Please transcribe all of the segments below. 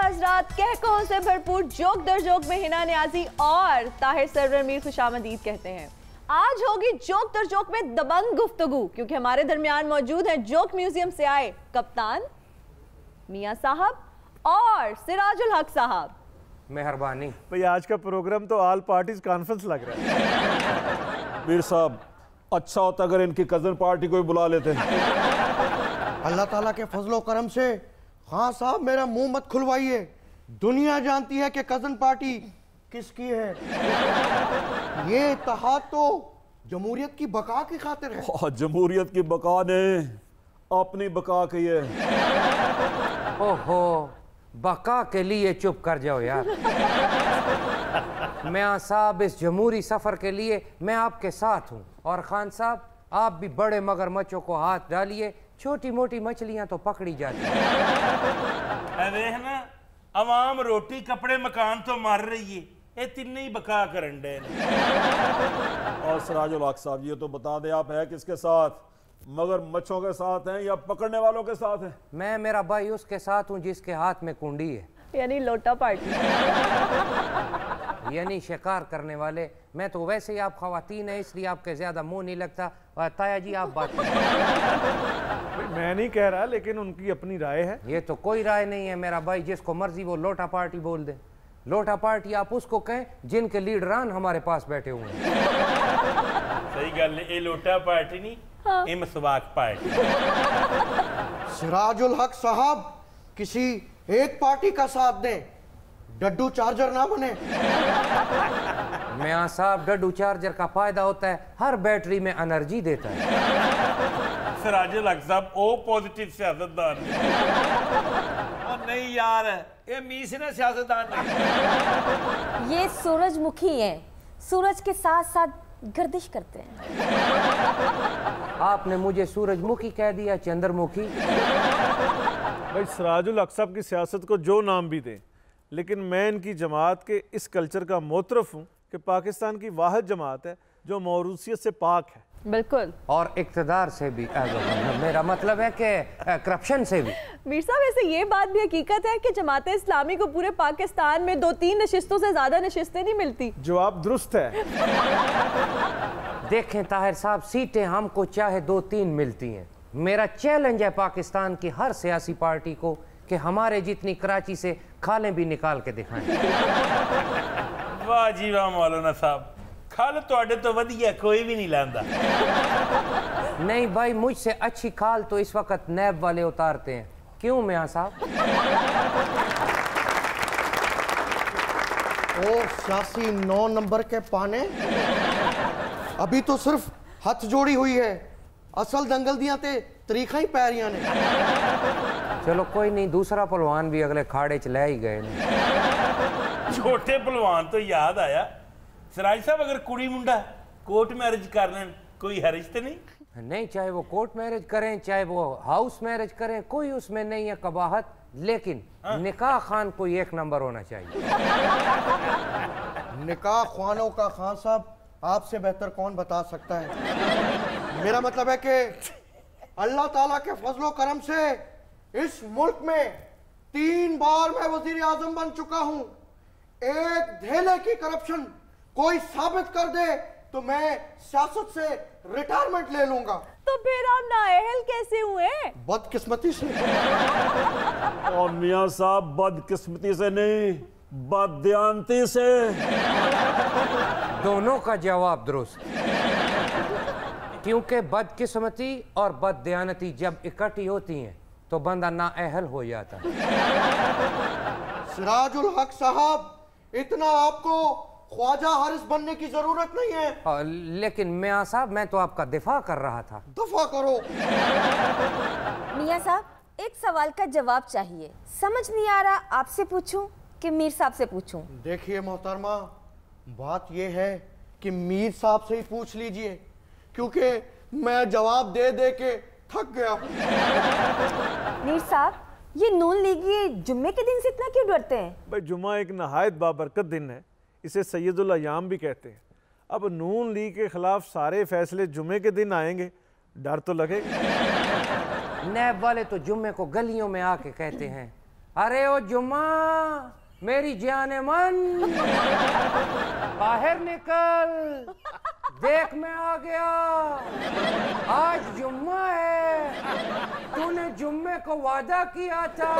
हजरात, कहकों से भरपूर जोक दर जोक में हिना नियाजी और ताहिर सरवर मीर खुशामदीद कहते हैं। आज होगी जोक दर जोक में दबंग गुफ्तगू, क्योंकि हमारे दरमियान मौजूद हैं जोक म्यूजियम से आए कप्तान मियां साहब और सिराजुल हक साहब। मेहरबानी भाई, आज का प्रोग्राम तो ऑल पार्टीज कॉन्फ्रेंस लग रहा है। मीर साहब, अच्छा होता अगर इनकी कजन पार्टी को भी बुला लेते। अल्लाह ताला के फजलो करम से खान साहब मेरा मुंह मत खुलवाइए। दुनिया जानती है कि कजन पार्टी किसकी है। ये इत्तेहाद तो जमहूरियत की बका की खातिर है। जमहूरियत की बका ने अपनी बका की है। ओहो, बका के लिए चुप कर जाओ यार। मियां साहब, इस जमहूरी सफर के लिए मैं आपके साथ हूँ। और खान साहब, आप भी बड़े मगरमच्छों को हाथ डालिए, छोटी मोटी मछलियां तो पकड़ी जाती हैं। देख ना, अवाम रोटी कपड़े मकान तो मार रही है, ये तीन ही बका करन डे। और सिराजुल हक साहब, ये तो बता दें आप है किसके साथ? मगर मच्छों के साथ हैं या पकड़ने वालों के साथ हैं? मैं मेरा भाई उसके साथ हूँ जिसके हाथ में कुंडी है, यानी लोटा पार्टी। यानी शिकार करने वाले। मैं तो वैसे ही, आप खवातीन है इसलिए आपके ज्यादा मुंह नहीं लगता। ताया जी आप बात मैं नहीं कह रहा, लेकिन उनकी अपनी राय है। ये तो कोई राय नहीं है मेरा भाई, जिसको मर्जी वो लोटा पार्टी बोल दे। लोटा पार्टी आप उसको कहें जिनके लीडरान हमारे पास बैठे हुए हैं। सही गल, ये लोटा पार्टी नहीं, ये मसवाक पार्टी। सिराजुल हक साहब किसी एक पार्टी का साथ दें, डड्डू चार्जर ना बने। मियां साहब, डड्डू चार्जर का फायदा होता है हर बैटरी में एनर्जी देता है। सिराजुल हक साहब ओ पॉजिटिव सियासतदान और नहीं यार, ये मीस ने सियासतदान नहीं। ये सूरजमुखी हैं, सूरज के साथ साथ गर्दिश करते हैं। आपने मुझे सूरजमुखी कह दिया, चंद्रमुखी। भाई, सिराजुल हक साहब की सियासत को जो नाम भी दें, लेकिन मैं इनकी जमात के इस कल्चर का मोतरफ हूँ कि पाकिस्तान की वाहिद जमात है जो मौरूसियत से पाक है। बिल्कुल, और इक़्तिदार से भी। मेरा मतलब है कि करप्शन से भी। मीर साहब, वैसे ये बात भी हकीकत है कि जमात इस्लामी को पूरे पाकिस्तान में 2-3 नशिस्तों से ज्यादा नशिस्तें नहीं मिलती। जवाब दुरुस्त है। देखें ताहिर साहब, सीटें हमको चाहे 2-3 मिलती हैं। मेरा चैलेंज है पाकिस्तान की हर सियासी पार्टी को कि हमारे जितनी कराची से खालें भी निकाल के दिखाएं। वाह जी वाह मौलाना साहब, खाल तुहाडे तो वधिया कोई भी नहीं लांदा। नहीं भाई, मुझसे अच्छी खाल तो इस वक्त नैब वाले उतारते हैं। क्यों मियां साहब? ओ सियासी 9 नंबर के पाने, अभी तो सिर्फ हथ जोड़ी हुई है, असल दंगल दिया ते तरीका ही पैरियां ने। चलो कोई नहीं, दूसरा पहलवान भी अगले खाड़े च ले ही गए। छोटे पहलवान तो याद आया, सिराज साहब अगर कुड़ी मुंडा कोर्ट मैरिज कर लें कोई हर्ज तो नहीं? नहीं, चाहे वो कोर्ट मैरिज करें चाहे वो हाउस मैरिज करें, कोई उसमें नहीं है कबाहत। लेकिन निकाह खान कोई एक नंबर होना चाहिए। निकाह ख्वानों का खान साहब आपसे बेहतर कौन बता सकता है। मेरा मतलब है कि अल्लाह ताला के फजलो करम से इस मुल्क में 3 बार मैं वजीर आजम बन चुका हूं। एक धेले की करप्शन कोई साबित कर दे तो मैं सियासत से रिटायरमेंट ले लूंगा। तो फिर आप नाअहल कैसे हुए? बदकिस्मती से। और मियां साहब, बदकिस्मती से नहीं, बददियानती से। दोनों का जवाब दुरुस्त। क्योंकि बदकिस्मती और बददियानती जब इकट्ठी होती हैं तो बंदा नाअहल हो जाता है। सिराजुल हक साहब, इतना आपको ख्वाजा हारिस बनने की जरूरत नहीं है। लेकिन मियां साहब, मैं तो आपका दिफा कर रहा था। दफा करो। मियां साहब, एक सवाल का जवाब चाहिए। समझ नहीं आ रहा, आपसे पूछूं कि मीर साहब से पूछूं? देखिए मोहतरमा, बात यह है कि मीर साहब से ही पूछ लीजिए, क्योंकि मैं जवाब दे दे के थक गया। मीर साहब, ये नून लीगी जुम्मे के दिन से इतना क्यों डरते हैं? भाई, जुम्मा एक नहायत बाबरकत दिन है, इसे सैयदुल अय्याम भी कहते हैं। अब नून लीग के खिलाफ सारे फैसले जुम्मे के दिन आएंगे, डर तो लगेगा। नैब वाले तो जुम्मे को गलियों में आके कहते हैं, अरे ओ जुम्मा मेरी जाने मन, बाहर निकल, देख मैं आ गया, आज जुम्मा है, तूने जुम्मे को वादा किया था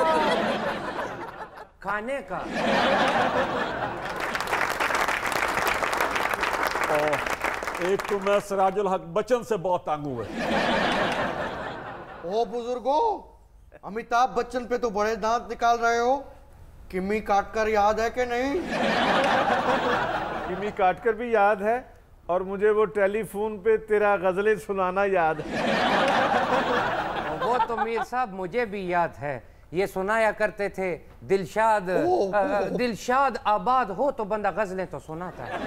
खाने का। एक तो मैं सिराजुल हक बच्चन से बहुत तंग हुआ। ओ बुजुर्गो, अमिताभ बच्चन पे तो बड़े दांत निकाल रहे हो। किमी काटकर याद है कि नहीं? किमी काटकर भी याद है, और मुझे वो टेलीफोन पे तेरा गजलें सुनाना याद है। वो तो मीर साहब मुझे भी याद है, ये सुनाया करते थे। दिलशाद आबाद हो तो बंदा गजलें तो सुनाता है।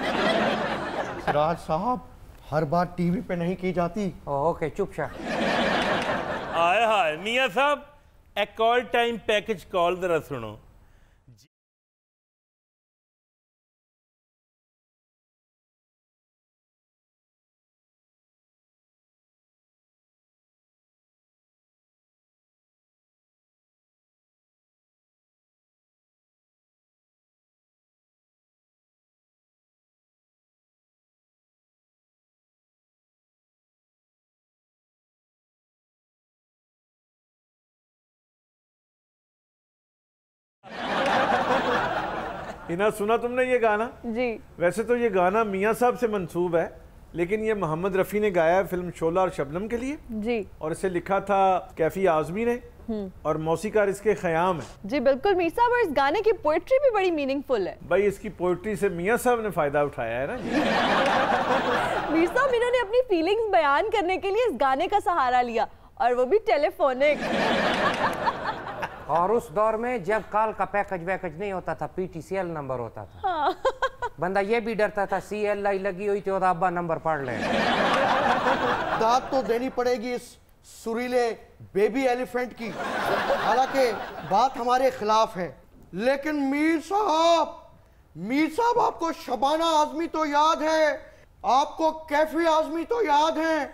सिराज साहब, हर बात टीवी पे नहीं की जाती। ओके चुपचाप। आए हाय मियाँ साहब, एक कॉल टाइम पैकेज कॉल जरा सुनो। इना सुना तुमने ये गाना? जी। वैसे तो ये गाना मियाँ साहब से मंसूब है, लेकिन ये मोहम्मद रफ़ी ने गाया है फिल्म शोला और शबनम के लिए जी। और इसे लिखा था कैफी आजमी ने और मौसीकार इसके ख़याम है। जी बिल्कुल मीर साहब, और इस गाने की पोइट्री भी बड़ी मीनिंगफुल है। भाई इसकी पोइट्री से मियाँ साहब ने फ़ायदा उठाया है ना। मीर साहब इन्होंने अपनी फीलिंग्स बयान करने के लिए इस गाने का सहारा लिया, और वो भी टेलीफोनिक। और उस दौर में जब कॉल का पैकेज वैकेज नहीं होता था, PTCL नंबर होता था। हाँ। बंदा ये भी डरता था CLI लगी हुई थी और अब्बा नंबर पढ़ ले। दाद तो देनी पड़ेगी इस सुरीले बेबी एलिफेंट की, हालांकि बात हमारे खिलाफ है। लेकिन मीर साहब आपको शबाना आजमी तो याद है, आपको कैफी आजमी तो याद है,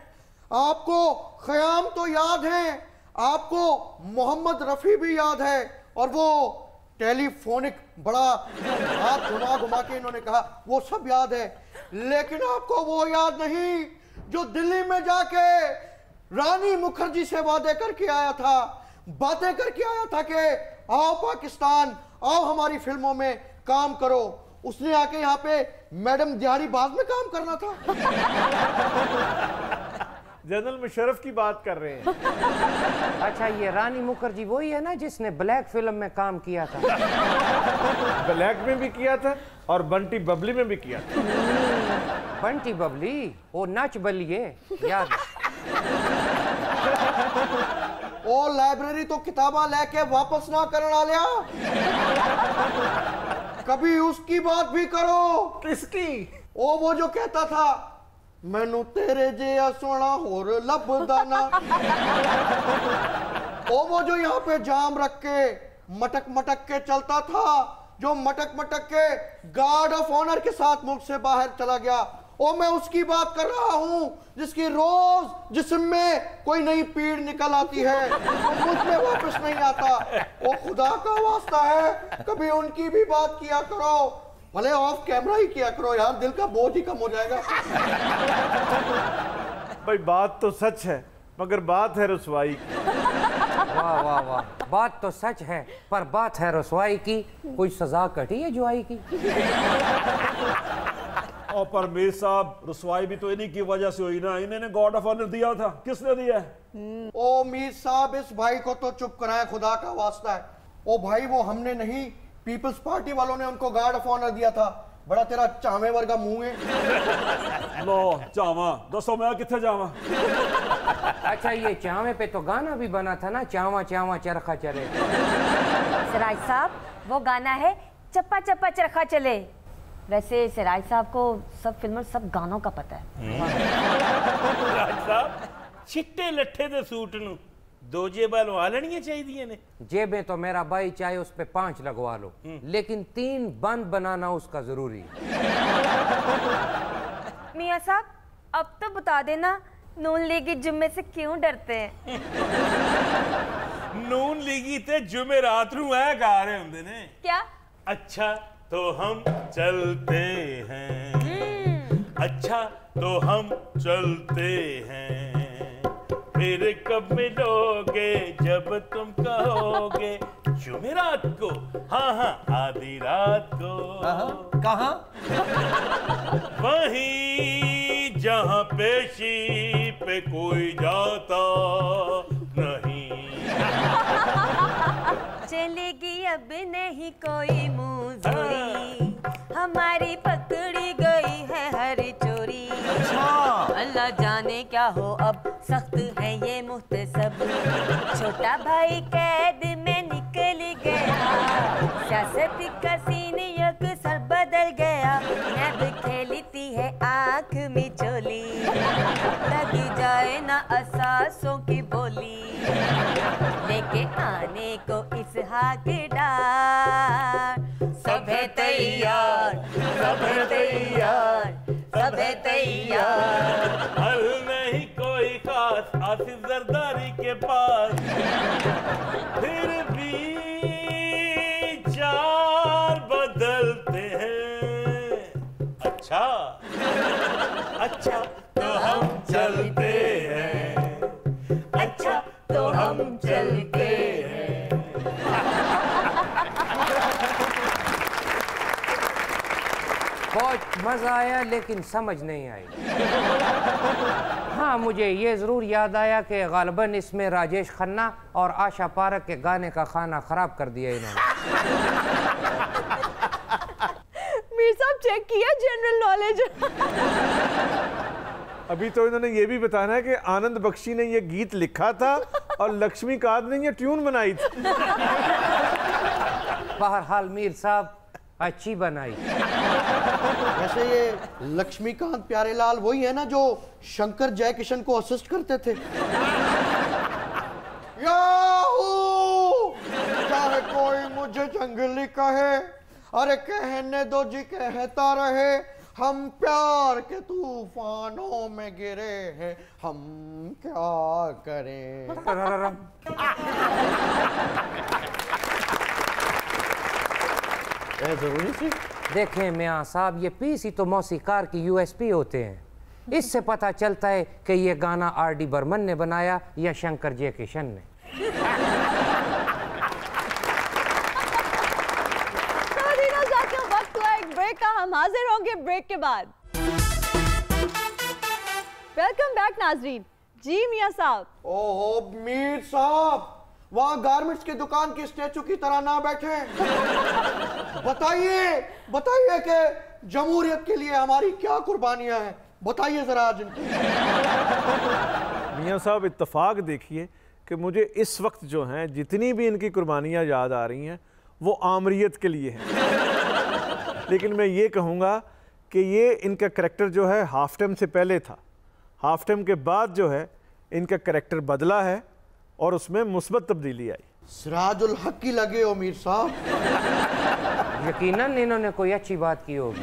आपको ख़याम तो याद है, आपको मोहम्मद रफ़ी भी याद है, और वो टेलीफोनिक बड़ा हाथ घुमा घुमा के इन्होंने कहा, वो सब याद है। लेकिन आपको वो याद नहीं जो दिल्ली में जाके रानी मुखर्जी से वादे करके आया था, बातें करके आया था कि आओ पाकिस्तान, आओ हमारी फिल्मों में काम करो। उसने आके यहाँ पे मैडम दिहाड़ी बाग में काम करना था। जनरल मुशर्रफ की बात कर रहे हैं। अच्छा ये रानी मुखर्जी वही है ना जिसने ब्लैक फिल्म में काम किया था? ब्लैक में भी किया था और बंटी बबली में भी किया था। बंटी बबली वो नाच बलिए याद। ओ लाइब्रेरी तो किताबा लेके वापस ना करना लिया, कभी उसकी बात भी करो। किसकी? ओ वो जो कहता था मैनू तेरे जे सोना होर लभदा ना। ओ वो जो यहाँ पे जाम रख के मटक मटक के चलता था, जो मटक मटक के गार्ड ऑफ ऑनर के साथ मुल्क से बाहर चला गया। ओ मैं उसकी बात कर रहा हूँ जिसकी रोज जिस्म में कोई नई पीड़ निकल आती है, तो मुझ में वापस नहीं आता। ओ खुदा का वास्ता है कभी उनकी भी बात किया करो, भले ऑफ कैमरा ही किया करो यार, दिल का बोझ ही कम हो जाएगा। भाई बात तो सच है मगर बात है रुसवाई की। वाह वाह वाह, बात तो सच है पर बात है रुसवाई की। कोई सजा कटी है जुआई की? और पर मीर साहब रुसवाई भी तो इन्हीं की वजह से हुई ना, इन्होंने गॉड ऑफ ऑनर दिया था। किसने दिया? ओ मीर साहब इस भाई को तो चुप कराएं, खुदा का वास्ता है। ओ भाई वो हमने नहीं, पीपल्स पार्टी वालों ने उनको गार्ड ऑफ ऑनर दिया था। बड़ा तेरा चावे वर्गा मुंह है। लो चावा दसो मैं किथे जावा। अच्छा ये चावे पे तो गाना भी बना था ना, चावा चावा चरखा चले। सिराज साहब वो गाना है चप्पा चप्पा चरखा चले। वैसे सिराज साहब को सब फिल्मों सब गानों का पता है। राज साहब चिट्टे लट्ठे दे सूट नू दो जेबां लवा लेनियां चाहिए ने। जेबें तो मेरा भाई चाहे उस पे 5 लगवा लो, लेकिन 3 बंद बनाना उसका जरूरी है। मियाँ साहब अब तो बता देना नून लीग जुम्मे से क्यों डरते हैं? नून लीगी ते जुमेरात नू ऐ गा रहे हुंदे ने। क्या? अच्छा तो हम चलते हैं, अच्छा तो हम चलते हैं, फिर कब मिलोगे जब तुम कहोगे जुमेरात को, हाँ हाँ आधी रात को। कहाँ? वहीं जहाँ पेशी पे कोई जाता नहीं। चलेगी अब नहीं कोई मुंह, हमारी पकड़ी गई है हर चोरी। अल्लाह जाने क्या हो अब, सख्त है ये मुहतसब। छोटा भाई कैद में निकल गया, सियासत का सीन यकसर बदल गया। अब खेलती है आँख में चोली, लगी जाए ना असासों की बोली। लेके आने को इसहाक डार, सब है तैयार, सब है तैयार, सब है तैयार। हल नहीं कोई खास आसिफ जरदारी के पास, फिर भी चाल बदलते हैं। अच्छा अच्छा तो हम चलते हैं, अच्छा तो हम चलते हैं। बहुत मजा आया लेकिन समझ नहीं आई। हाँ, मुझे ये जरूर याद आया कि गालिबन इसमें राजेश खन्ना और आशा पारक के गाने का खाना खराब कर दिया इन्होंने। मीर साहब चेक किया जनरल नॉलेज। अभी तो इन्होंने ये भी बताना है कि आनंद बख्शी ने ये गीत लिखा था और लक्ष्मीकांत ने ये ट्यून बनाई थी। बहरहाल मीर साहब अच्छी बनाई। वैसे ये लक्ष्मीकांत प्यारेलाल वही है ना जो शंकर जयकिशन को असिस्ट करते थे? याहू! चाहे कोई मुझे जंगली कहे, अरे कहने दो जी कहता रहे, हम प्यार के तूफानों में गिरे हैं, हम क्या करें। जरूरी सी। देखें मियाँ साहब, ये पीस ही तो मौसीकार की यूएसपी होते हैं। इससे पता चलता है कि ये गाना आर.डी. बर्मन ने बनाया या शंकर जयकिशन ने। वक्त हुआ एक ब्रेक का, हम हाजिर होंगे ब्रेक के बाद। वेलकम बैक नाजरीन। जी मियाँ साहब। ओहो मीर साहब, वहाँ गारमेंट्स की दुकान की स्टैचू की तरह ना बैठे। बताइए बताइए कि जमहूरियत के लिए हमारी क्या कुर्बानियां हैं, बताइए जरा आज। मियाँ साहब इत्तेफाक देखिए कि मुझे इस वक्त जो हैं जितनी भी इनकी कुर्बानियाँ याद आ रही हैं वो आमरीत के लिए हैं। लेकिन मैं ये कहूँगा कि ये इनका करैक्टर जो है हाफ टाइम से पहले था, हाफ टाइम के बाद जो है इनका करैक्टर बदला है और उसमें मुस्बत तब्दीली आई। सिराजुल हक की लगे हो मीर साहब। यकीनन इन्होंने कोई अच्छी बात की होगी।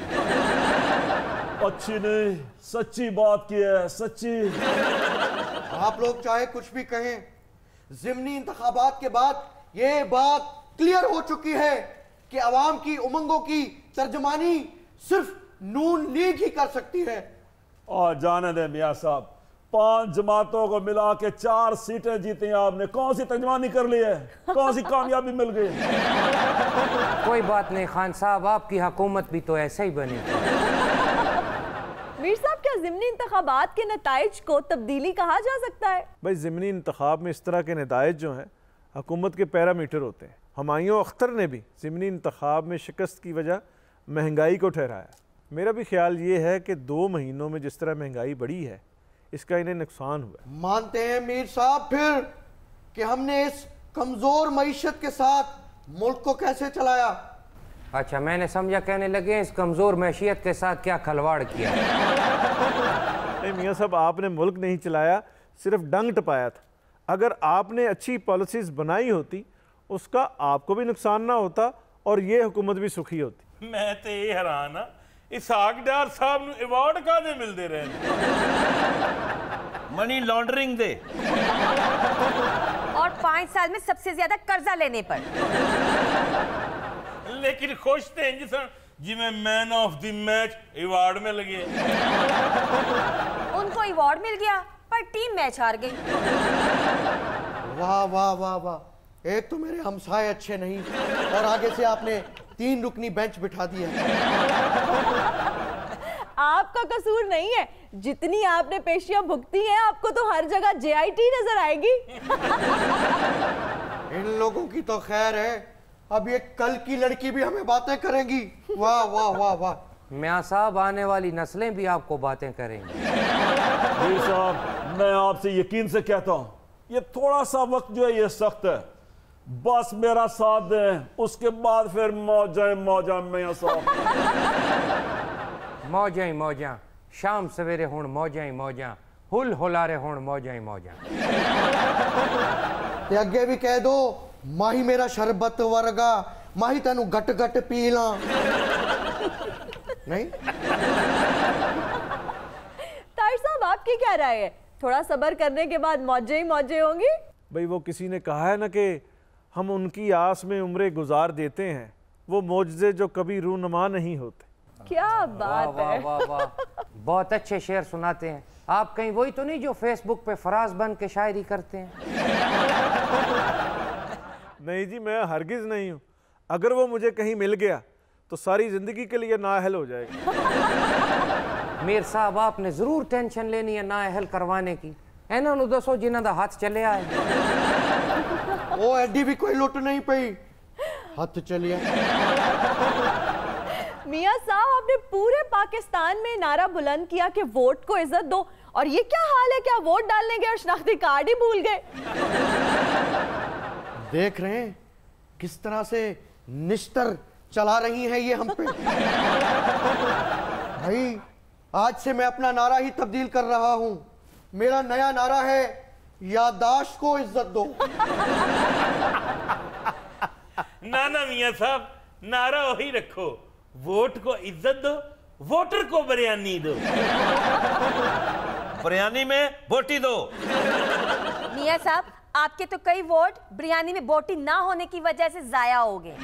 अच्छी नहीं, सच्ची बात की है, सच्ची। आप लोग चाहे कुछ भी कहें, ज़िमनी इंतखाबात के बाद ये बात क्लियर हो चुकी है कि अवाम की उमंगों की तर्जमानी सिर्फ नून लीग ही कर सकती है। और जाने दे मियाँ साहब, 5 जमातों को मिला के 4 सीटें जीती हैं आपने, कौन सी तर्जमानी कर ली है, कौन सी कामयाबी मिल गई? कोई बात नहीं खान साहब, आपकी हुकूमत भी तो ऐसे ही बनी। मीर साहब, क्या ज़िमनी इंतखाबात के नताइज को तब्दीली कहा जा सकता है? भाई ज़िमनी इंतखाब में इस तरह के नताइज जो हैं हुकूमत के पैरामीटर होते हैं। हुमायूं अख्तर ने भी ज़िमनी इंतखाब में शिकस्त की वजह महंगाई को ठहराया। मेरा भी ख्याल ये है कि 2 महीनों में जिस तरह महंगाई बढ़ी है इसका इन्हें नुकसान हुआ है। मानते हैं मीर साहब फिर कि हमने इस कमजोर मईशत के साथ मुल्क को कैसे चलाया? अच्छा, मैंने समझा कहने लगे इस कमजोर मैशियत के साथ क्या खलवाड़ किया। नहीं मियाँ साहब, आपने मुल्क नहीं चलाया, सिर्फ डंग टपाया था। अगर आपने अच्छी पॉलिसीज बनाई होती उसका आपको भी नुकसान ना होता और ये हुकूमत भी सुखी होती। मैं तो ये हैरान हाँ, इसहाक डार साहब नूं अवार्ड कादे मिलते रहे? मनी लॉन्ड्रिंग दे। और 5 साल में सबसे ज्यादा कर्जा लेने पर। लेकिन खुश थे जिमें man of the match award में लगे। उनको अवार्ड मिल गया पर टीम मैच हार गई। वाह वाह वाह वाह, एक तो मेरे हमसाए अच्छे नहीं और आगे से आपने 3 रुकनी बेंच बिठा दिया। आपका कसूर नहीं है, जितनी आपने पेशियां भुगती हैं आपको तो हर जगह JIT नजर आएगी। इन लोगों की तो खैर है, अब ये कल की लड़की भी हमें बातें करेंगी। वाह वाह वाह वाह। मियाँ साहब आने वाली नस्लें भी आपको बातें करेंगी। जी साहब, मैं आपसे यकीन से कहता हूँ ये थोड़ा सा वक्त जो है ये सख्त है, बस मेरा साथ दें, उसके बाद फिर मौजा मौजा मियाँ साहब। मौजा ही मौजा, शाम सवेरे हुण मौजा ही मौजा, हुल हुलारे हुण मौजा ही मौजा। ते अगे भी कह दो माही मेरा शरबत वर्गा, माही तेनू गट गट पी ला। नहीं ताहिर साहब, आपकी क्या राय है? थोड़ा सब्र करने के बाद मौजे ही मौजे होंगी। भाई वो किसी ने कहा है ना कि हम उनकी आस में उम्रें गुजार देते हैं, वो मौजज़े जो कभी रूनुमा नहीं होते। क्या वाह बात वाह है। वाह वाह, बहुत अच्छे शेर सुनाते हैं आप। कहीं वही तो नहीं जो फेसबुक पे फराज बन के शायरी करते हैं? नहीं जी, मैं हरगिज नहीं हूँ। अगर वो मुझे कहीं मिल गया तो सारी जिंदगी के लिए नाअहल हो जाएगा। मीर साहब, आपने जरूर टेंशन लेनी है नाअहल करवाने की। इन्हों नूं दसो जिन्हां दा हाथ चले आए। वो एडी भी कोई लुट नहीं पई, हाथ चलिए। मियां साहब, आपने पूरे पाकिस्तान में नारा बुलंद किया कि वोट को इज्जत दो, और ये क्या हाल है? क्या वोट डालने गए और शनाख्ती कार्ड ही भूल गए? देख रहे हैं किस तरह से निस्तर चला रही हैं ये हम पे। भाई, आज से मैं अपना नारा ही तब्दील कर रहा हूं। मेरा नया नारा है, याददाश्त को इज्जत दो। ना ना मियां साहब, नारा वही रखो, वोट को इज्जत दो, वोटर को बिरयानी दो। बिरयानी में बोटी दो। मियां साहब, आपके तो कई वोट बिरयानी में बोटी ना होने की वजह से जाया हो गए।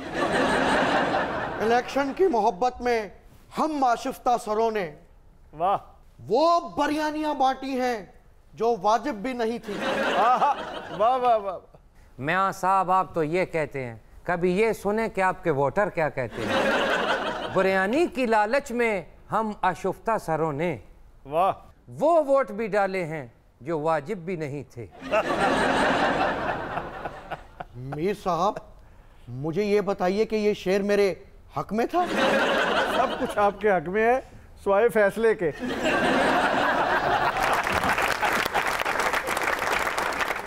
इलेक्शन की मोहब्बत में हम माशिफ्ता सरों ने वाह वो बिरयानियां बांटी हैं जो वाजिब भी नहीं थी। वाह वाह वाह। मियाँ साहब, आप तो ये कहते हैं, कभी ये सुने कि आपके वोटर क्या कहते हैं? बिरयानी की लालच में हम आशुफ्ता सरों ने वाह, वो वोट भी डाले हैं जो वाजिब भी नहीं थे। मीर साहब, मुझे ये बताइए कि ये शेर मेरे हक में था? सब कुछ आपके हक में है, स्वाए फैसले के।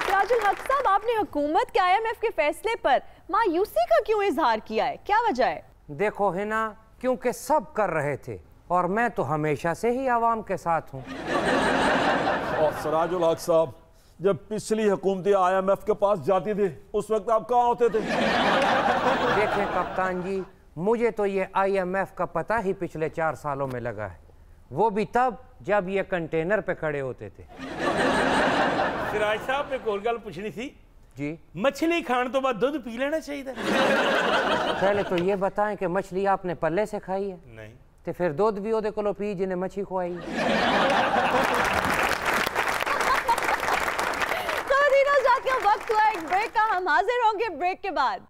सिराजुल हक साहब, आपने हुकूमत के IMF के फैसले पर मायूसी का क्यों इजहार किया है? क्या वजह है? देखो है ना, क्योंकि सब कर रहे थे और मैं तो हमेशा से ही आवाम के साथ हूँ। और सिराजुल हक साहब, जब पिछली हुकूमतें IMF के पास जाती थी उस वक्त आप कहाँ होते थे? देखें कप्तान जी, मुझे तो ये IMF का पता ही पिछले 4 सालों में लगा है, वो भी तब जब ये कंटेनर पे खड़े होते थे। सिराज साहब, मैं कोई गल पूछनी थी जी। मछली खाने तो बाद दूध पी लेना चाहिए? पहले तो ये बताएं कि मछली आपने पल्ले से खाई है? नहीं। तो फिर दूध भी ओदे कोलों पी जिन्हें मछली खुआई। वक्त हुआ एक ब्रेक का, हम हाजिर होंगे ब्रेक के बाद।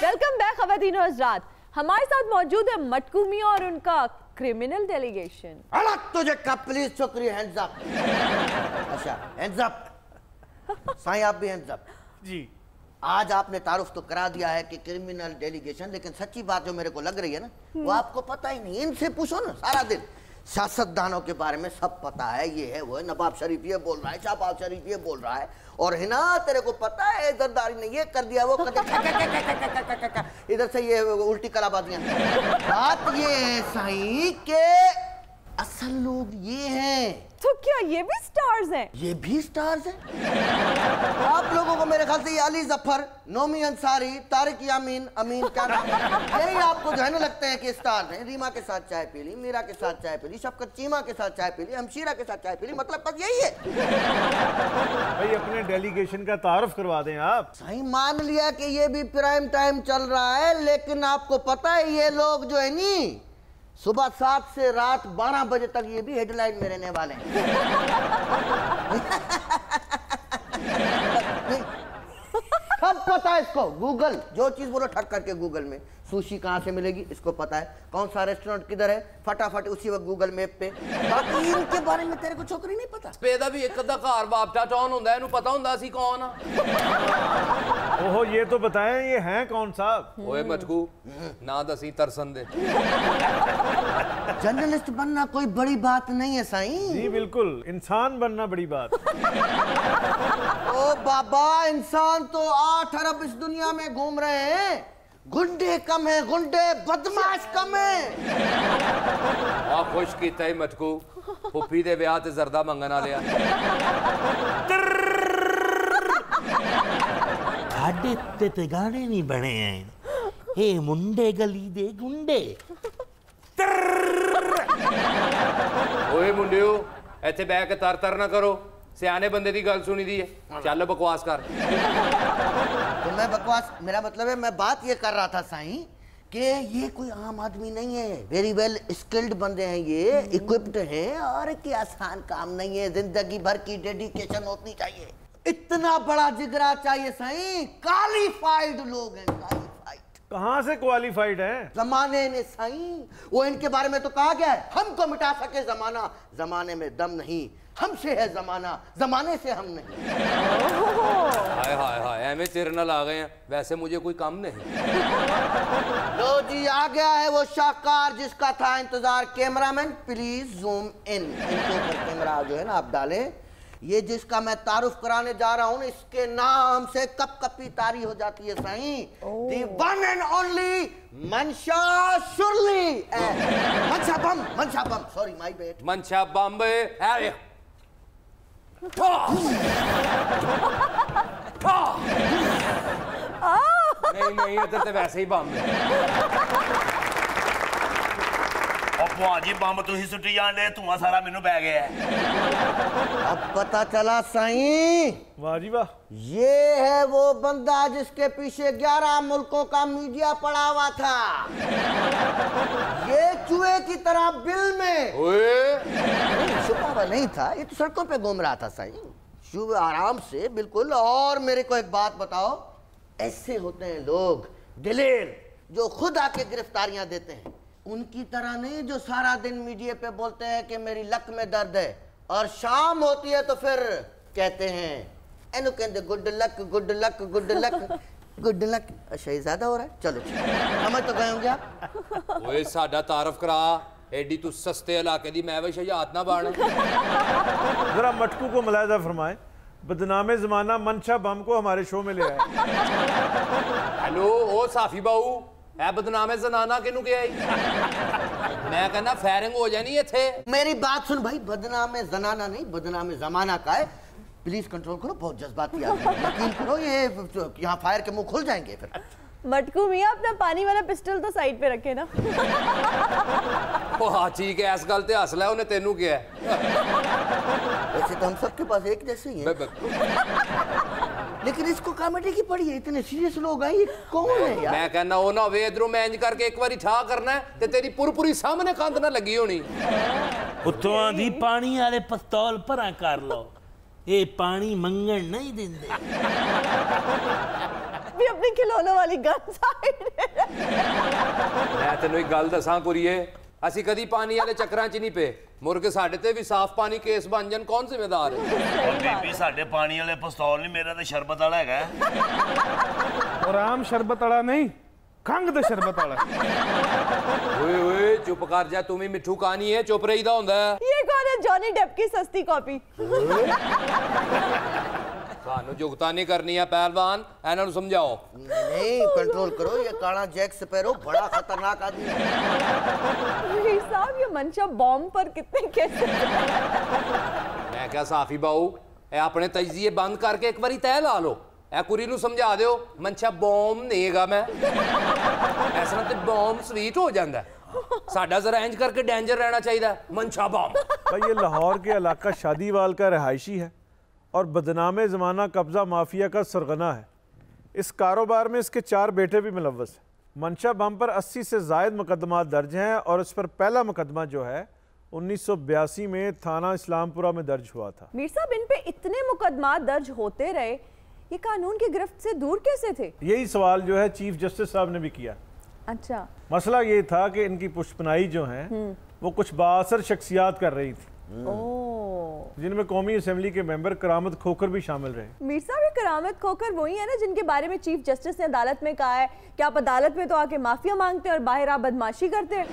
वेलकम बैक खवातीन और हज़रात, हमारे साथ मौजूद है मटकू मियां और उनका क्रिमिनल डेलीगेशन। अल्लाह तुझे का प्लीज छोकरी, हैंड्स अप। अच्छा, हैंड्स अप। साईं, आप भी हैंड्स अप। जी। आज आपने तारुफ तो करा दिया है कि क्रिमिनल डेलीगेशन, लेकिन सच्ची बात जो मेरे को लग रही है ना, वो आपको पता ही नहीं। इनसे पूछो ना, सारा दिन सियासतदानों के बारे में सब पता है, ये है वो है, नवाब शरीफ ये बोल रहा है, शहबाज शरीफ ये बोल रहा है, और है ना तेरे को पता है जरदारी ने ये कर दिया, वो कर दिया, इधर से ये उल्टी कलाबाजियां। बात ये है साईं के असल लोग ये हैं। तो क्या ये भी स्टार्स हैं? ये भी स्टार्स हैं। आप लोगों को मेरे ख्याल से ये अली जफर, नोमी अंसारी, तारिक यामीन, अमीन क्या यही आपको जो है ना लगते हैं कि स्टार्स हैं। रीमा के साथ चाय पी ली, मीरा के साथ चाय पी ली, शफकत चीमा के साथ चाय पी ली, हमशीरा के साथ चाय पी ली, मतलब बस यही है। भाई अपने डेलीगेशन का तारुफ करवा दें आप। सही मान लिया कि ये भी प्राइम टाइम चल रहा है, लेकिन आपको पता है ये लोग जो है नी सुबह 7 से रात 12 बजे तक ये भी हेडलाइन में रहने वाले हैं। सब पता है इसको। गूगल जो चीज बोलो ठक करके गूगल में, सुशी कहाँ से मिलेगी इसको पता है, कौन सा रेस्टोरेंट किधर है फटाफट उसी वक्त गूगल मैप पे। बाकी इनके बारे में तेरे को छोकरी नहीं पता। पेदा भी एक अद्धा घर बापटा टॉन होंदा है, इन्हें पता होंदा सी कौन आ। ओहो ये तो बताएं ये हैं कौन साहब? ओए मटकू ना दसी तरसन दे। जर्नलिस्ट बनना कोई बड़ी बात नहीं है साईं। जी बिल्कुल, इंसान बनना बड़ी बात। ओ बाबा, इंसान तो 8 अरब इस दुनिया में घूम रहे हैं, गुंडे कम है, गुंडे बदमाश कम है। आ खुश कीता ही मटकू, फुफी दे ब्याह ते जरदा मंगन आ लिया। साडे ते गाने नहीं बने हैं, हे मुंडे गली दे गुंडे। ओए मुंडियो इत्थे बैठ के तर ना करो, सियाने बंदे की गल सुनी दी है, चल बकवास कर। तो मैं बकवास, मेरा मतलब है मैं बात ये कर रहा था साईं कि ये कोई आम आदमी नहीं है, वेरी वेल स्किल्ड बंदे हैं, ये इक्विप्ड हैं, और कि आसान काम नहीं है, जिंदगी भर की डेडिकेशन होनी चाहिए, इतना बड़ा जिगरा चाहिए साईं। क्वालिफाइड लोग हैं, क्वालिफाइड। कहाँ से क्वालिफाइड है? जमाने ने साईं, वो इनके बारे में तो कहा गया है, हमको मिटा सके जमाना, जमाने में दम नहीं, हमसे है जमाना, जमाने से हम नहीं। हाय हाय हाय, एम तेरे नाल आ गए हैं, वैसे मुझे कोई काम नहीं। लो जी आ गया है वो शाहकार जिसका था इंतजार। कैमरामैन प्लीज जूम इन, इनके ऊपर कैमरा जो है ना आप डालें। ये जिसका मैं तारुफ कराने जा रहा हूँ, इसके नाम से कप कपी तारी हो जाती है साईं। The one and only मंशा शुरली। मंशा बम, सॉरी माय बैड। मंशा बम्बे नहीं इधर तो वैसे ही बम है। भाजी बम तुम सुटी जाने, धुआं सारा मैनू पै गया है। अब पता चला साईं, वाह जी वाह, ये है वो बंदा जिसके पीछे 11 मुल्कों का मीडिया पड़ा हुआ था। ये चूहे की तरह बिल में छुपा हुआ नहीं था, ये तो सड़कों पे घूम रहा था साईं, शुभ आराम से बिल्कुल। और मेरे को एक बात बताओ, ऐसे होते हैं लोग दिलेर जो खुद आके गिरफ्तारियां देते हैं, उनकी तरह नहीं जो सारा दिन मीडिया पे बोलते हैं कि मेरी लक में दर्द है, और शाम होती है तो फिर कहते हैं एनु कहते good luck good luck good luck good luck. अच्छा ये ज्यादा हो रहा है, चलो समझ तो गए होंगे आप। ओए साडा तारफ करा, एडी तू सस्ते इलाके दी मैं शजात ना बन। जरा मटकू को मुलाहिजा फरमाए, बदनामे जमाना मंशा बम को हमारे शो में ले आए। हेलो ओ साफी बाऊ, है बदनामे जनाना किनू क्या है? मैं कहना फायरिंग हो जानी इत्थे। मेरी बात सुन भाई, बदनामे जनाना नहीं, बदनामे जमाना का है। प्लीज कंट्रोल करो, बहुत जज्बाती आदमी, यकीन करो ये यहाँ फायर के मुंह खुल जाएंगे फिर। मटकू मियां अपना पानी वाला पिस्टल तो साइड पे रखे ना। ओ हाँ ठीक है, इस गल ते हस लै, उन्हें तेनू क्या है? वैसे तो हम सबके पास एक जैसे ही है, लेकिन इसको कॉमेडी की पड़ी है, इतने सीरियस लोग हैं, ये कौन है यार? मैं कहना वो ना वे इधरों मैंज करके एक बारी ठा करना है ते तेरी पूरी सामने कंध ना लगी होनी। उत्तों दी पानी वाले पिस्तौल भरा कर लो, ये पानी मंगन नहीं देंदे। भी अपनी खिलौनों वाली गन साइड। मैं तेनू एक गल दसां कुरिए, असी कदी पानी वाले चक्करां च नहीं पे, मुर्गे साडे ते भी साफ पानी केस बन जान, कौन जिम्मेदार है? बीबी साडे पानी वाले पिस्तौल नहीं, मेरा तो शरबत वाला है। और आम शरबत वाला नहीं, खंग दे शरबत वाला। ओए ओए चुप कर जा, तुम ही मिठू कहानी है, चुप रहीदा हुंदा है। ये कौन है? जॉनी डेप की सस्ती कॉपी। सानू जुगता नहीं करनी है पहलवान, इन्हां नू समझाओ। नहीं कंट्रोल करो, ये काला जैक स्पैरो बड़ा खतरनाक आदमी है। साहब ये मंशा बॉम्ब पर कितने कैसे मैं क्या साफी बाऊ ए अपने तजिए बंद करके एक बारी तय ला लो, ए कुरी नू समझा दियो मंशा बॉम्ब नहीं हैगा मैं इस तरह ते बॉम्ब स्वीट हो जाता है। साडा जरा इंज करके डेंजर रहना चाहिए मंशा बॉम्ब। भाई ये लाहौर के इलाका शादीवाल का रहायशी है और बदनाम ज़माना कब्ज़ा माफिया का सरगना है। इस कारोबार में इसके 4 बेटे भी मुलव्वस हैं। मंशा बम पर 80 से ज़ायद मुकदमा दर्ज हैं और इस पर पहला मुकदमा जो है 1982 में थाना इस्लामपुरा में दर्ज हुआ था। मीर साहब इन पे इतने मुकदमा दर्ज होते रहे, ये कानून की गिरफ्त से दूर कैसे थे? यही सवाल जो है चीफ जस्टिस साहब ने भी किया। अच्छा, मसला ये था कि इनकी पुष्पनाई जो है वो कुछ बाअसर शख्सियात कर रही थी, जिनमें कौमी असेंबली के मेंबर करामत खोकर भी शामिल रहे। मीर साहब ये करामत खोकर वही है ना जिनके बारे में चीफ जस्टिस ने अदालत में कहा है कि आप अदालत में तो आके माफिया मांगते हैं और बाहर आप बदमाशी करते हैं।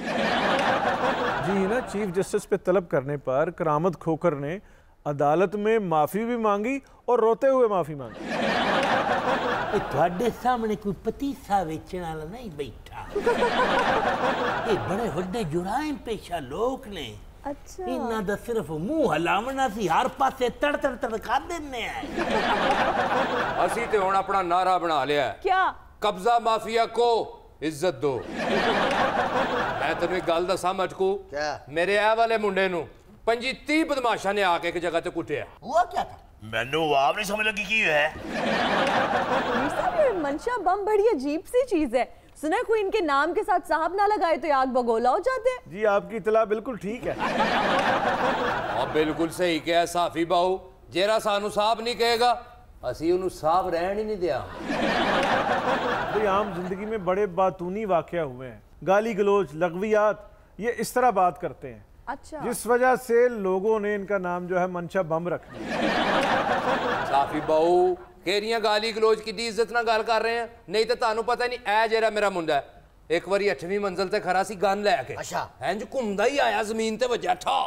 जी ना, चीफ जस्टिस पे तलब करने पर करामत खोकर ने अदालत में माफी भी मांगी और रोते हुए माफी मांगी। ਤੁਹਾਡੇ ਸਾਹਮਣੇ ਕੋਈ ਪਤੀਸਾ ਵੇਚਣ ਵਾਲਾ ਨਹੀਂ ਬੈਠਾ। ਇਹ ਬੜੇ ਵੱਡੇ ਜੁਰਾਇਮ ਪੇਸ਼ਾ ਲੋਕ ਨੇ। अच्छा, ਇਹਨਾਂ ਦਾ ਸਿਰਫ ਮੂੰਹ ਹਲਾਵਣਾ ਸੀ, ਹਰ ਪਾਸੇ ਤੜ ਤੜ ਤੜਕਾ ਦਿੰਨੇ ਆ। ਅਸੀਂ ਤੇ ਹੁਣ ਆਪਣਾ ਨਾਰਾ ਬਣਾ ਲਿਆ, क्या? ਕਬਜ਼ਾ ਮਾਫੀਆ को इज्जत दो। मैं तेन एक गल दसा मटकू, क्या? मेरे ए वाले मुंडे नू 25-30 बदमाशा ने आके एक जगह ते कुटिया। हुआ क्या था? ਮੈਨੂੰ ਆਪ ਨਹੀਂ ਸਮਝ ਲੱਗੀ ਕੀ ਹੈ। मीर साहब ये मंशा बम बड़ी अजीब सी चीज है, सुना है कोई इनके नाम के साथ साहब ना लगाए तो ये आग बगोला हो जाते हैं। जी आपकी इतला बिल्कुल ठीक है। और बिल्कुल सही कहा साफी बाऊ, जेरा सानू साहब नहीं कहेगा असी उन्हें साहब रहन ही नहीं दिया। भाई आम जिंदगी में बड़े बातूनी वाकया हुए हैं, गाली गलोच लगवियात, ये इस तरह बात करते हैं। अच्छा, जिस वजह से लोगों ने इनका नाम जो है मंशा बम रख दिया। साफी बाऊ केरियां गाली गलोच की इज्जत ना गल कर रहे हैं, नहीं तो तानू पता नहीं ए जेरा मेरा मुंडा है एक बारी 8वीं मंजिल ते खड़ा सी गन लैके, अच्छा। इंज घुमदा ही आया जमीन ते वजह ठा।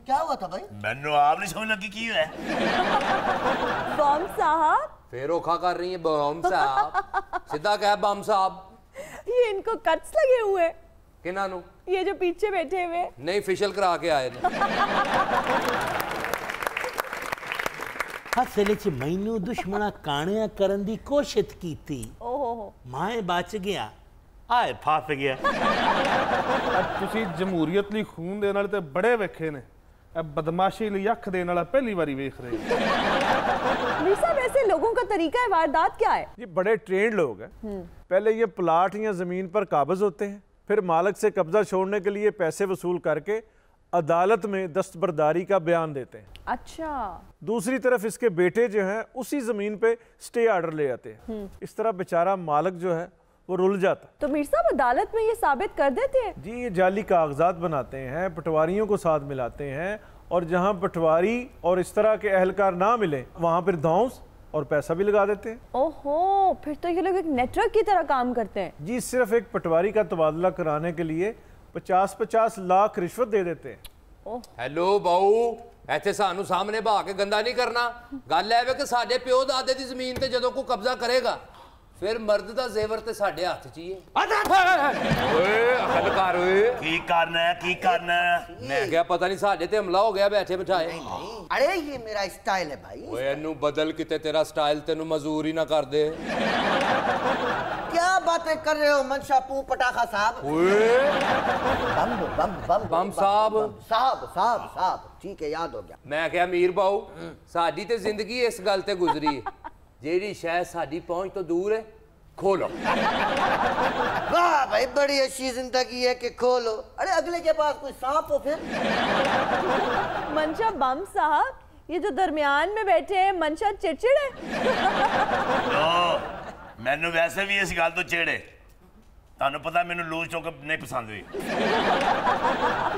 क्या हुआ था भाई? ਮੈਨੂੰ ਆਪ ਨਹੀਂ ਸਮਝ ਲੱਗੀ ਕੀ ਹੈ। बम साहब फिर औखा कर रही है बम साहब, सीधा कह बम साहब। ये इनको कट्स लगे हुए हैं। किना नू? ये जो पीछे बैठे हुए नहीं फेशियल करा के आए ने। ਅਸਲ ਵਿੱਚ ਮੈਨੂੰ ਦੁਸ਼ਮਣਾ ਕਾਣਿਆ ਕਰਨ ਦੀ ਕੋਸ਼ਿਸ਼ ਕੀਤੀ। ओहो, ਮੈਂ ਬਚ ਗਿਆ, ਆਏ ਫਸ ਗਿਆ। ਤੁਸੀਂ ਜਮਹੂਰੀਅਤ ਲਈ ਖੂਨ ਦੇਣ ਵਾਲੇ ਤੇ ਬੜੇ ਵੇਖੇ ਨੇ, ਇਹ ਬਦਮਾਸ਼ੀ ਲਈ ਅੱਖ ਦੇਣ ਵਾਲਾ ਪਹਿਲੀ ਵਾਰੀ ਵੇਖ ਰਹੇ। मीर साहब ऐसे लोगों का तरीका है वारदात क्या है? ये बड़े ट्रेंड लोग हैं। पहले ये प्लाट या ज़मीन पर काबज होते हैं, फिर मालिक से कब्जा छोड़ने के लिए पैसे वसूल करके अदालत में दस्तबरदारी का बयान देते हैं। अच्छा, दूसरी तरफ इसके बेटे जो हैं उसी ज़मीन पे स्टे आर्डर ले आते हैं। इस तरह बेचारा मालिक जो है वो रुल जाता। तो मीर साहब अदालत में ये साबित कर देते हैं? जी ये जाली कागजात बनाते हैं, पटवारियों को साथ मिलाते हैं और जहाँ पटवारी और इस तरह के अहलकार ना मिले वहाँ पर धौंस और पैसा भी लगा देते हैं। ओहो, फिर तो ये लोग एक नेटवर्क की तरह काम करते हैं। जी सिर्फ एक पटवारी का तबादला कराने के लिए 50-50 लाख रिश्वत दे देते हैं। हेलो बाऊ, ऐसे सानू सामने बहा के गंदा नहीं करना। गल है कि साडे प्यो दादे दी जमीन ते जदों कोई कब्जा करेगा फिर मर्द दा जेवर ते साडे हाथ च ही है। ओए अकल कर ओए, ਕੀ ਕਰਨਾ ਹੈ ਕੀ ਕਰਨਾ ਹੈ? मैं क्या पता नहीं साडे ते हमला हो गया बैठे बिठाए। अरे ये मेरा स्टाइल है भाई। ओए इनू बदल किते तेरा स्टाइल तेनू मजूर ही ना कर दे। क्या बातें कर रहे हो मंशा पू पटाखा साहब? ओए बम बम बम बम साहब। साहब साहब साहब ठीक है, याद हो गया। मैं क्या मीर बाऊ साडी ते जिंदगी इस गल ते गुजरी है, जेड़ी शायद साडी पहुंच तो दूर है, खोलो। वाह भाई बड़ी अच्छी जिंदगी है कि खोलो। अरे अगले के पास कोई सांप हो फिर। मंशा बम साहब, ये जो दरमियान में बैठे हैं मंशा चिड़चिड़ है। ਮੈਨੂੰ ਵੈਸੇ ਵੀ ਇਸ ਗੱਲ ਤੋਂ ਚਿੜੇ। ਤੁਹਾਨੂੰ ਪਤਾ ਮੈਨੂੰ ਲੂਜ਼ ਟੋਕ ਨਹੀਂ ਪਸੰਦ ਹੋਈ।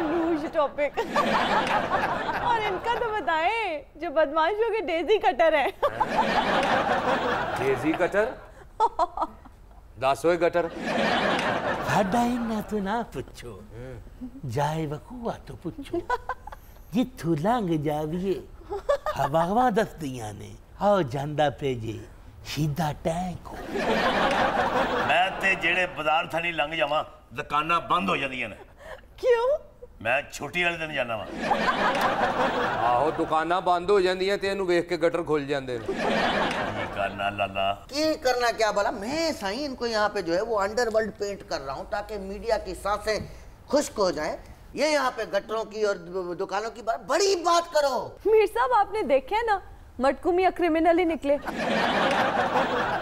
Loose topic. और इनका तो बताएं जो बदमाशों के डेजी कटर है। Daisy cutter? दस होए गटर। ਸਾਡਾ ਇਹਨਾਂ ਤੋਂ ਨਾ ਪੁੱਛੋ, ਜਾਏ ਵਕੂਆ ਤੋਂ ਪੁੱਛੋ। ਜਿੱਥੋਂ ਲੰਘ ਜਾਵੀਏ ਹਵਾਵਾਂ ਦੱਸਦੀਆਂ ਨੇ आओ जांदा पे जी सीधा टैंक हो। मैं ते जेड़े बाजार थानी लंघ जावां दुकानां बंद हो जांदियां ने। क्यों? मैं छुट्टी वाले दिन जाना वा। आहो दुकानां बंद हो जांदियां ते इहनूं वेख के गटर खुल जांदे ने। की करना लाला? की करना क्या भला? मैं साईं इनको यहाँ पे जो है वो अंडरवर्ल्ड पेंट कर रहा हूँ ताकि मीडिया की सांसें खुश्क हो जाएं। ये यहाँ पे गटरों की और दुकानों की बड़ी बात करो। मीर साहब आपने देखे ना, मटकू मियां क्रिमिनल ही निकले।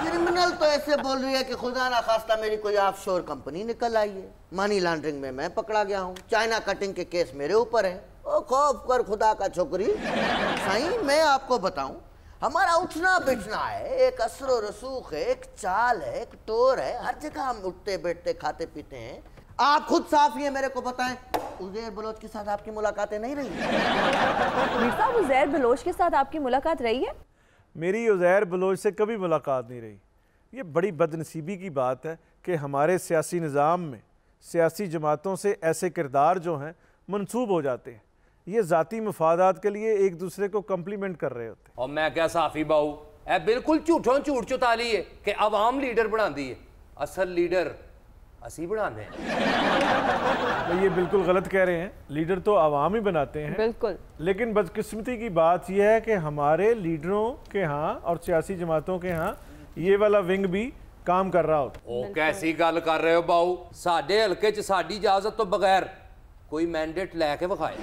क्रिमिनल तो ऐसे बोल रही है कि खुदा ना खास्ता मेरी कोई ऑफशोर कंपनी निकल आई है, मनी लॉन्ड्रिंग में मैं पकड़ा गया हूँ, चाइना कटिंग के केस मेरे ऊपर है। ओ खौफ कर खुदा का छोकरी। साईं मैं आपको बताऊं, हमारा उठना बैठना है, एक असरो रसूख है, एक चाल है, एक टोर है, हर जगह हम उठते बैठते खाते पीते हैं। आप खुद साफ ये मेरे को बताएं, उज़ैर बलोच के साथ आपकी मुलाकातें नहीं रही? मीर साहब उज़ैर बलोच के साथ आपकी मुलाकात रही है? मेरी उज़ैर बलोच से कभी मुलाकात नहीं रही। ये बड़ी बदनसीबी की बात है कि हमारे सियासी निज़ाम में सियासी जमातों से ऐसे किरदार जो हैं मंसूब हो जाते हैं। ये ज़ाती मफादात के लिए एक दूसरे को कम्प्लीमेंट कर रहे होते हैं। और मैं क्या साफी बाऊ ए बिल्कुल झूठों झूठ चुताली है कि आवाम लीडर बनाती है, असल लीडर असी बनाने हैं। तो ये बिल्कुल गलत कह रहे हैं, लीडर तो आवाम ही बनाते हैं। बिल्कुल। लेकिन बदकिस्मती की बात यह है कि हमारे लीडरों के यहाँ और सियासी जमातों के यहाँ ये वाला विंग भी काम कर रहा होता। ओ कैसी गल कर रहे हो बाऊ? साडे हल्के च साडी इजाजत तो बगैर कोई मैंडेट लेके विखाए।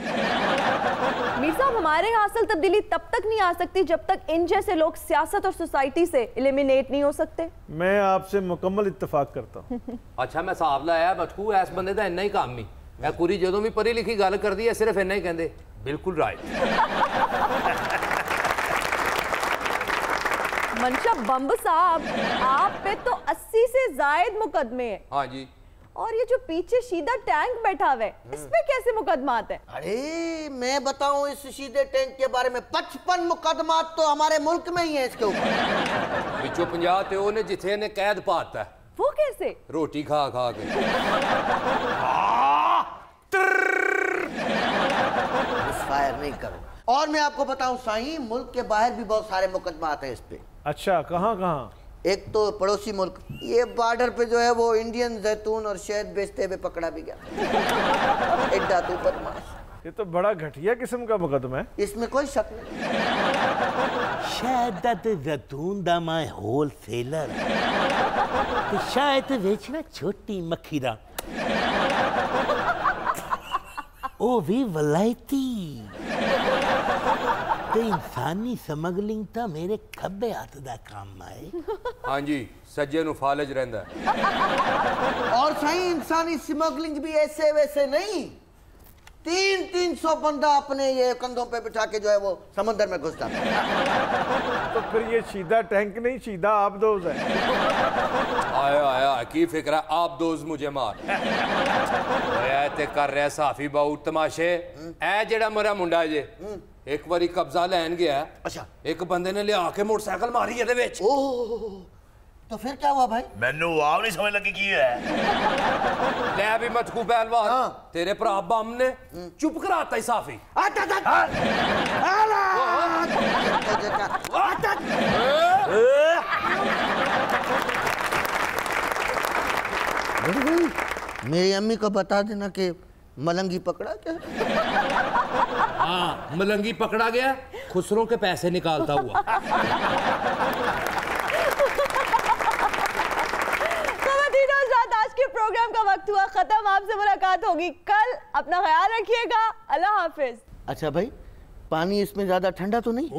मीर साहब हमारे यहाँ असल तब्दीली तब तक नहीं आ सकती जब तक इन जैसे लोग सियासत और सोसाइटी से एलिमिनेट नहीं हो सकते। मैं आपसे मुकम्मल इत्तेफाक करता हूँ। अच्छा मैं साहब लाया बचकू इस बंदे दा इन्ना ही काम नहीं। मैं कुरी जदों भी पढ़ी लिखी गल कर दी है सिर्फ इन्ना ही कहंदे बिल्कुल राइट। मंशा बम्ब साहब आप पे तो 80 से ज्यादा मुकदमे हैं। हाँ जी। और ये जो पीछे सीधा टैंक बैठा हुआ है इस पे कैसे मुकदमात है? अरे मैं बताऊं इस सीधे टैंक के बारे में 55 मुकदमात तो हमारे मुल्क में ही है इसके ऊपर। पिछो 50 ते ओने जिथे ने कैद पाता है। वो कैसे? रोटी खा खा के। फायर नहीं करो। और मैं आपको बताऊं साईं मुल्क के बाहर भी बहुत सारे मुकदमात हैं इस पे। अच्छा कहाँ कहाँ? एक तो पड़ोसी मुल्क, ये बॉर्डर पे जो है वो इंडियन जैतून और शहद बेचते हुए पकड़ा भी गया। एड्डा तू बदमाश। ये तो बड़ा घटिया किस्म का मुकदमा है। इसमें कोई शक नहीं। शहद ते जैतून दा मैं होलसेलर ते शायद बेचना छोटी मक्खी दा ओ भी वलायती ते इंसानी स्मगलिंग ता मेरे खब्बे हाथ दा काम है। हाँ जी सज्जे नु फालज रहंदा है। और सही इंसानी स्मगलिंग भी ऐसे वैसे नहीं, 300 बंदा अपने ये कंधों पे बिठा के जो है वो समंदर में घुस जाता है। तो फिर ये सीधा टैंक नहीं सीधा आबदोज है। आया आया की फिक्र आप दोज मुझे मार ओए ते कर रहा साफी बाऊ तमाशे। ए जेड़ा मेरा मुंडा जे एक बारी कब्जा लैन गया। अच्छा एक बंदे ने लिया के मोटरसाइकिल मारी ਇਹਦੇ ਵਿੱਚ। तो फिर क्या हुआ भाई? मैनू आप नहीं समझ लगी की है। ले भी मटकू पहलवान तेरे भरा बम ने चुप कराता ही साफी। मेरी अम्मी को बता देना कि मलंगी पकड़ा क्या? हाँ मलंगी पकड़ा गया खुसरों के पैसे निकालता हुआ। आज के प्रोग्राम का वक्त हुआ खत्म। आपसे मुलाकात होगी कल। अपना ख्याल रखिएगा। अल्लाह हाफिज। अच्छा भाई पानी इसमें ज्यादा ठंडा तो नहीं?